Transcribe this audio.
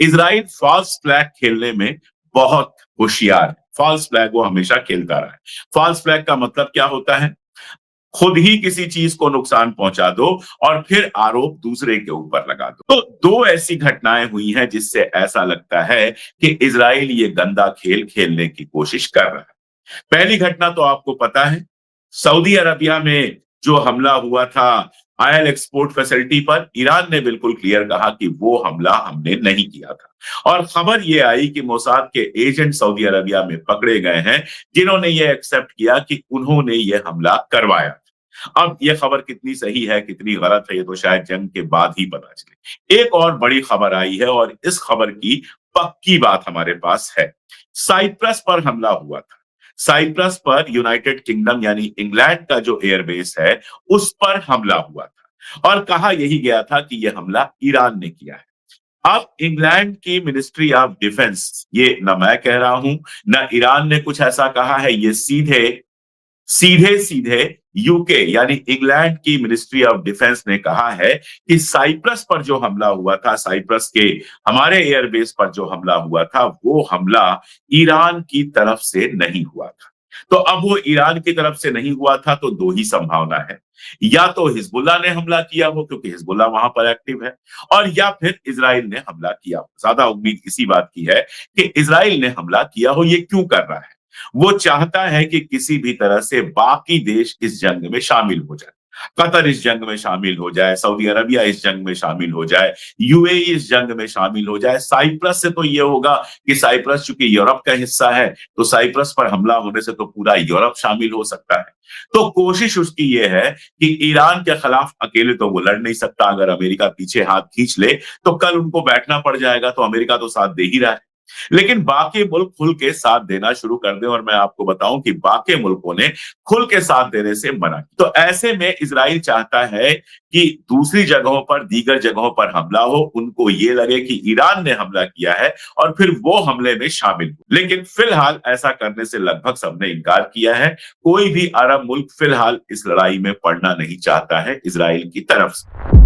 Israel false flag खेलने में बहुत होशियार है। फॉल्स फ्लैग वो हमेशा खेलता रहा है। फॉल्स फ्लैग का मतलब क्या होता है? खुद ही किसी चीज को नुकसान पहुंचा दो और फिर आरोप दूसरे के ऊपर लगा दो। तो दो ऐसी घटनाएं हुई हैं जिससे ऐसा लगता है कि इजराइल ये गंदा खेल खेलने की कोशिश कर रहा है। पहली घटना तो आपको पता है, सऊदी अरबिया में जो हमला हुआ था ऑयल एक्सपोर्ट फैसिलिटी पर, ईरान ने बिल्कुल क्लियर कहा कि वो हमला हमने नहीं किया था। और खबर ये आई कि मोसाद के एजेंट सऊदी अरबिया में पकड़े गए हैं जिन्होंने ये एक्सेप्ट किया कि उन्होंने ये हमला करवाया। अब ये खबर कितनी सही है कितनी गलत है ये तो शायद जंग के बाद ही पता चले। एक और बड़ी खबर आई है और इस खबर की पक्की बात हमारे पास है। साइप्रस पर हमला हुआ था। साइप्रस पर यूनाइटेड किंगडम यानी इंग्लैंड का जो एयरबेस है उस पर हमला हुआ था और कहा यही गया था कि यह हमला ईरान ने किया है। अब इंग्लैंड की मिनिस्ट्री ऑफ डिफेंस, ये ना मैं कह रहा हूं ना ईरान ने कुछ ऐसा कहा है, ये सीधे सीधे सीधे यूके यानी इंग्लैंड की मिनिस्ट्री ऑफ डिफेंस ने कहा है कि साइप्रस पर जो हमला हुआ था, साइप्रस के हमारे एयरबेस पर जो हमला हुआ था, वो हमला ईरान की तरफ से नहीं हुआ था। तो अब वो ईरान की तरफ से नहीं हुआ था तो दो ही संभावना है, या तो हिजबुल्लाह ने हमला किया हो क्योंकि हिजबुल्लाह वहां पर एक्टिव है, और या फिर इजराइल ने हमला किया हो। ज्यादा उम्मीद इसी बात की है कि इजराइल ने हमला किया हो। ये क्यों कर रहा है? वो चाहता है कि किसी भी तरह से बाकी देश इस जंग में शामिल हो जाए। कतर इस जंग में शामिल हो जाए, सऊदी अरबिया इस जंग में शामिल हो जाए, यूएई इस जंग में शामिल हो जाए। साइप्रस से तो ये होगा कि साइप्रस चूंकि यूरोप का हिस्सा है तो साइप्रस पर हमला होने से तो पूरा यूरोप शामिल हो सकता है। तो कोशिश उसकी ये है कि ईरान के खिलाफ अकेले तो वो लड़ नहीं सकता। अगर अमेरिका पीछे हाथ खींच ले तो कल उनको बैठना पड़ जाएगा, तो अमेरिका तो साथ दे ही रहा है। लेकिन बाकी मुल्क खुल के साथ देना शुरू कर दें, और मैं आपको बताऊं कि बाकी मुल्कों ने खुल के साथ देने से मना किया। तो ऐसे में इजराइल चाहता है कि दूसरी जगहों पर, दीगर जगहों पर हमला हो, उनको ये लगे कि ईरान ने हमला किया है और फिर वो हमले में शामिल हो। लेकिन फिलहाल ऐसा करने से लगभग सबने इनकार किया है। कोई भी अरब मुल्क फिलहाल इस लड़ाई में पड़ना नहीं चाहता है इजराइल की तरफ से।